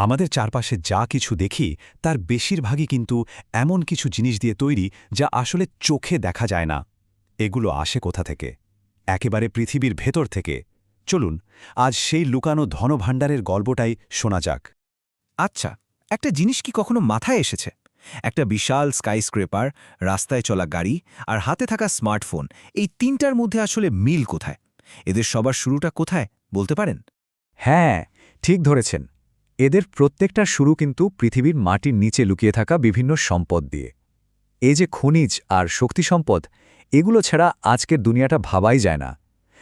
আমাদের চারপাশে যা কিছু দেখি তার বেশিরভাগই কিন্তু এমন কিছু জিনিস দিয়ে তৈরি যা আসলে চোখে দেখা যায় না। এগুলো আসে কোথা থেকে? একেবারে পৃথিবীর ভেতর থেকে। চলুন আজ সেই লুকানো ধনভাণ্ডারের গল্পটাই শোনা যাক। আচ্ছা, একটা জিনিস কি কখনো মাথায় এসেছে? একটা বিশাল স্কাইস্ক্রেপার, রাস্তায় চলা গাড়ি আর হাতে থাকা স্মার্টফোন, এই তিনটার মধ্যে আসলে মিল কোথায়? এদের সবার শুরুটা কোথায় বলতে পারেন? হ্যাঁ, ঠিক ধরেছেন। এদের প্রত্যেকটার শুরু কিন্তু পৃথিবীর মাটির নিচে লুকিয়ে থাকা বিভিন্ন সম্পদ দিয়ে। এই যে খনিজ আর শক্তি সম্পদ, এগুলো ছাড়া আজকের দুনিয়াটা ভাবাই যায় না।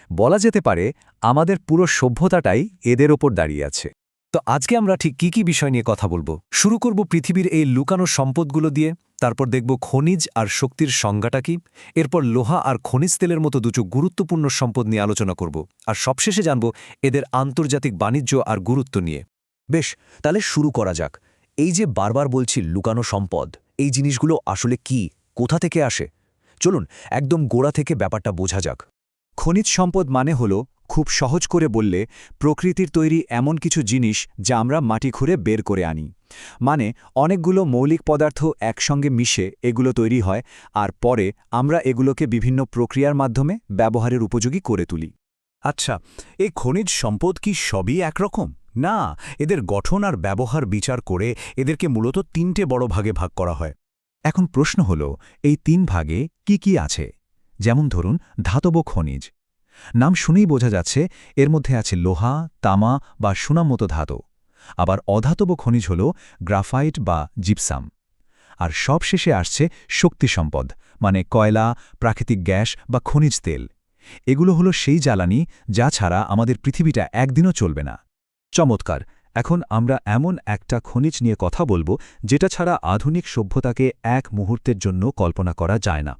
বলা যেতে পারে আমাদের পুরো সভ্যতাটাই এদের ওপর দাঁড়িয়ে আছে। তো আজকে আমরা ঠিক কি বিষয় নিয়ে কথা বলবো? শুরু করব পৃথিবীর এই লুকানো সম্পদগুলো দিয়ে, তারপর দেখব খনিজ আর শক্তির সংজ্ঞাটা কি, এরপর লোহা আর খনিজ তেলের মতো দুটো গুরুত্বপূর্ণ সম্পদ নিয়ে আলোচনা করব, আর সবশেষে জানব এদের আন্তর্জাতিক বাণিজ্য আর গুরুত্ব নিয়ে। বেশ, তাহলে শুরু করা যাক। এই যে বারবার বলছি লুকানো সম্পদ, এই জিনিসগুলো আসলে কি, কোথা থেকে আসে? চলুন একদম গোড়া থেকে ব্যাপারটা বোঝা যাক। খনিজ সম্পদ মানে হল, খুব সহজ করে বললে, প্রকৃতির তৈরি এমন কিছু জিনিস যা আমরা মাটি খুঁড়ে বের করে আনি। মানে অনেকগুলো মৌলিক পদার্থ একসঙ্গে মিশে এগুলো তৈরি হয়, আর পরে আমরা এগুলোকে বিভিন্ন প্রক্রিয়ার মাধ্যমে ব্যবহারের উপযোগী করে তুলি। আচ্ছা, এই খনিজ সম্পদ কি সবই একরকম? না, এদের গঠন আর ব্যবহার বিচার করে এদেরকে মূলত তিনটে বড় ভাগে ভাগ করা হয়। এখন প্রশ্ন হল, এই তিন ভাগে কি কি আছে? যেমন ধরুন ধাতব খনিজ। নাম শুনেই বোঝা যাচ্ছে এর মধ্যে আছে লোহা, তামা বা সোনার মতো ধাতু। আবার অধাতব খনিজ হল গ্রাফাইট বা জিপসাম। আর সবশেষে আসছে শক্তি সম্পদ, মানে কয়লা, প্রাকৃতিক গ্যাস বা খনিজ তেল। এগুলো হলো সেই জ্বালানি যা ছাড়া আমাদের পৃথিবীটা একদিনও চলবে না। চমৎকার! এখন আমরা এমন একটা খনিজ নিয়ে কথা বলবো যেটা ছাড়া আধুনিক সভ্যতাকে এক মুহূর্তের জন্য কল্পনা করা যায় না।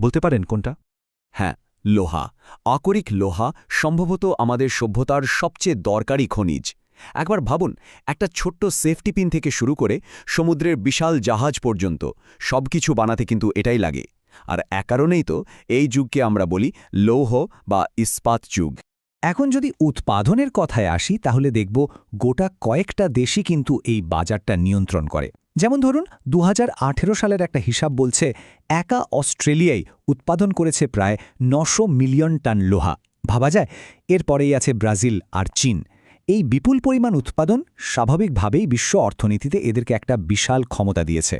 বলতে পারেন কোনটা? হ্যাঁ, লোহা। আকরিক লোহা সম্ভবত আমাদের সভ্যতার সবচেয়ে দরকারি খনিজ। একবার ভাবুন, একটা ছোট্ট সেফটি পিন থেকে শুরু করে সমুদ্রের বিশাল জাহাজ পর্যন্ত সবকিছু বানাতে কিন্তু এটাই লাগে। আর এক কারণেই তো এই যুগকে আমরা বলি লৌহ বা ইস্পাত যুগ। এখন যদি উৎপাদনের কথায় আসি, তাহলে দেখব গোটা কয়েকটা দেশই কিন্তু এই বাজারটা নিয়ন্ত্রণ করে। যেমন ধরুন 2018 সালের একটা হিসাব বলছে একা অস্ট্রেলিয়ায় উৎপাদন করেছে প্রায় 900 মিলিয়ন টন লোহা। ভাবা যায়? এরপরেই আছে ব্রাজিল আর চীন। এই বিপুল পরিমাণ উৎপাদন স্বাভাবিকভাবেই বিশ্ব অর্থনীতিতে এদেরকে একটা বিশাল ক্ষমতা দিয়েছে।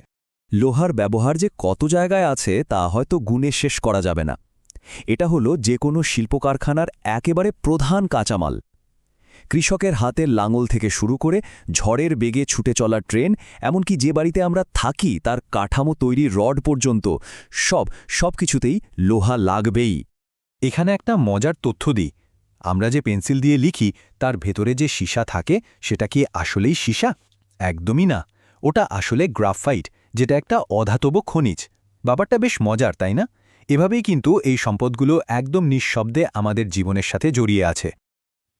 লোহার ব্যবহার যে কত জায়গায় আছে তা হয়তো গুণে শেষ করা যাবে না। এটা হলো যে কোনো শিল্পকারখানার একেবারে প্রধান কাঁচামাল। কৃষকের হাতের লাঙল থেকে শুরু করে ঝড়ের বেগে ছুটে চলা ট্রেন, এমনকি যে বাড়িতে আমরা থাকি তার কাঠামো তৈরির রড পর্যন্ত সবকিছুতেই লোহা লাগবেই। এখানে একটা মজার তথ্য দিই। আমরা যে পেন্সিল দিয়ে লিখি তার ভেতরে যে সীসা থাকে সেটা কি আসলেই সীসা? একদমই না। ওটা আসলে গ্রাফাইট, যেটা একটা অধাতব খনিজ। ব্যাপারটা বেশ মজার, তাই না? এভাবেই কিন্তু এই সম্পদগুলো একদম নিঃশব্দে আমাদের জীবনের সাথে জড়িয়ে আছে।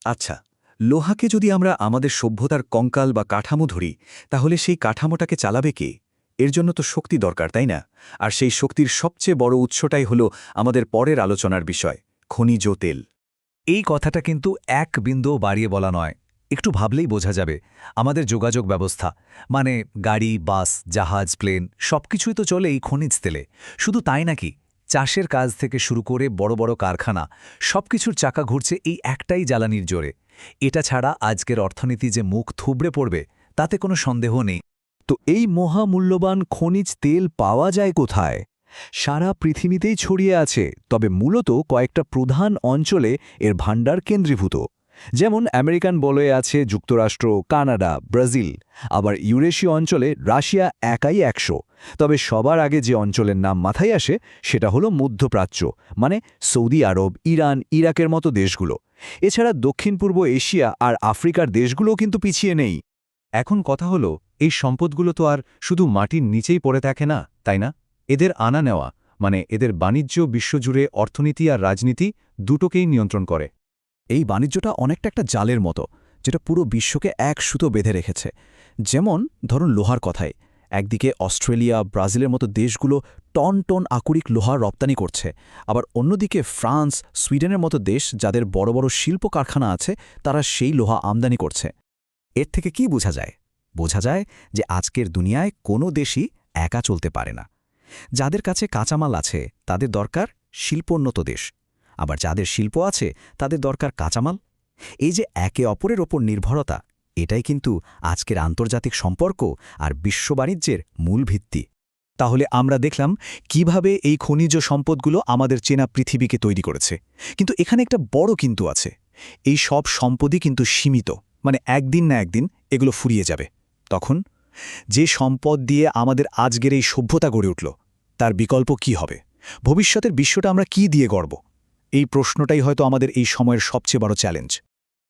আচ্ছা, লোহাকে যদি আমরা আমাদের সভ্যতার কঙ্কাল বা কাঠামো ধরি, তাহলে সেই কাঠামোটাকে চালাবে কে? এর জন্য তো শক্তি দরকার, তাই না? আর সেই শক্তির সবচেয়ে বড় উৎসটাই হলো আমাদের পরের আলোচনার বিষয়, খনিজ তেল। এই কথাটা কিন্তু এক বিন্দুও বাড়িয়ে বলা নয়। একটু ভাবলেই বোঝা যাবে আমাদের যোগাযোগ ব্যবস্থা, মানে গাড়ি, বাস, জাহাজ, প্লেন সবকিছুই তো চলে এই খনিজ তেলে। শুধু তাই নাকি, চাষের কাজ থেকে শুরু করে বড় বড় কারখানা, সবকিছুর চাকা ঘুরছে এই একটাই জ্বালানির জোরে। এটা ছাড়া আজকের অর্থনীতি যে মুখ থুবড়ে পড়বে তাতে কোনো সন্দেহ নেই। তো এই মহামূল্যবান খনিজ তেল পাওয়া যায় কোথায়? সারা পৃথিবীতেই ছড়িয়ে আছে, তবে মূলত কয়েকটা প্রধান অঞ্চলে এর ভাণ্ডার কেন্দ্রীভূত। যেমন আমেরিকান বলয়ে আছে যুক্তরাষ্ট্র, কানাডা, ব্রাজিল। আবার ইউরেশীয় অঞ্চলে রাশিয়া একাই 100। তবে সবার আগে যে অঞ্চলের নাম মাথায় আসে সেটা হলো মধ্যপ্রাচ্য, মানে সৌদি আরব, ইরান, ইরাকের মতো দেশগুলো। এছাড়া দক্ষিণ পূর্ব এশিয়া আর আফ্রিকার দেশগুলোও কিন্তু পিছিয়ে নেই। এখন কথা হলো, এই সম্পদগুলো তো আর শুধু মাটির নিচেই পড়ে থাকে না, তাই না? এদের আনা নেওয়া, মানে এদের বাণিজ্য বিশ্বজুড়ে অর্থনীতি আর রাজনীতি দুটোকেই নিয়ন্ত্রণ করে। এই বাণিজ্যটা অনেকটা একটা জালের মতো, যেটা পুরো বিশ্বকে এক সুতো বেঁধে রেখেছে। যেমন ধরুন লোহার কথায়, একদিকে অস্ট্রেলিয়া, ব্রাজিলের মতো দেশগুলো টন টন আকরিক লোহা রপ্তানি করছে, আবার অন্যদিকে ফ্রান্স, সুইডেনের মতো দেশ যাদের বড় বড় শিল্প কারখানা আছে তারা সেই লোহা আমদানি করছে। এর থেকে কি বোঝা যায়? বোঝা যায় যে আজকের দুনিয়ায় কোনো দেশই একা চলতে পারে না। যাদের কাছে কাঁচামাল আছে তাদের দরকার শিল্পোন্নত দেশ, আবার যাদের শিল্প আছে তাদের দরকার কাঁচামাল। এই যে একে অপরের ওপর নির্ভরতা, এটাই কিন্তু আজকের আন্তর্জাতিক সম্পর্ক আর বিশ্ব বাণিজ্যের মূল ভিত্তি। তাহলে আমরা দেখলাম কিভাবে এই খনিজ সম্পদগুলো আমাদের চেনা পৃথিবীকে তৈরি করেছে। কিন্তু এখানে একটা বড় কিন্তু আছে, এই সব সম্পদই কিন্তু সীমিত, মানে একদিন না একদিন এগুলো ফুরিয়ে যাবে। তখন যে সম্পদ দিয়ে আমাদের আজকের এই সভ্যতা গড়ে উঠল, তার বিকল্প কি হবে? ভবিষ্যতের বিশ্বটা আমরা কি দিয়ে গড়ব? এই প্রশ্নটাই হয়তো আমাদের এই সময়ের সবচেয়ে বড় চ্যালেঞ্জ।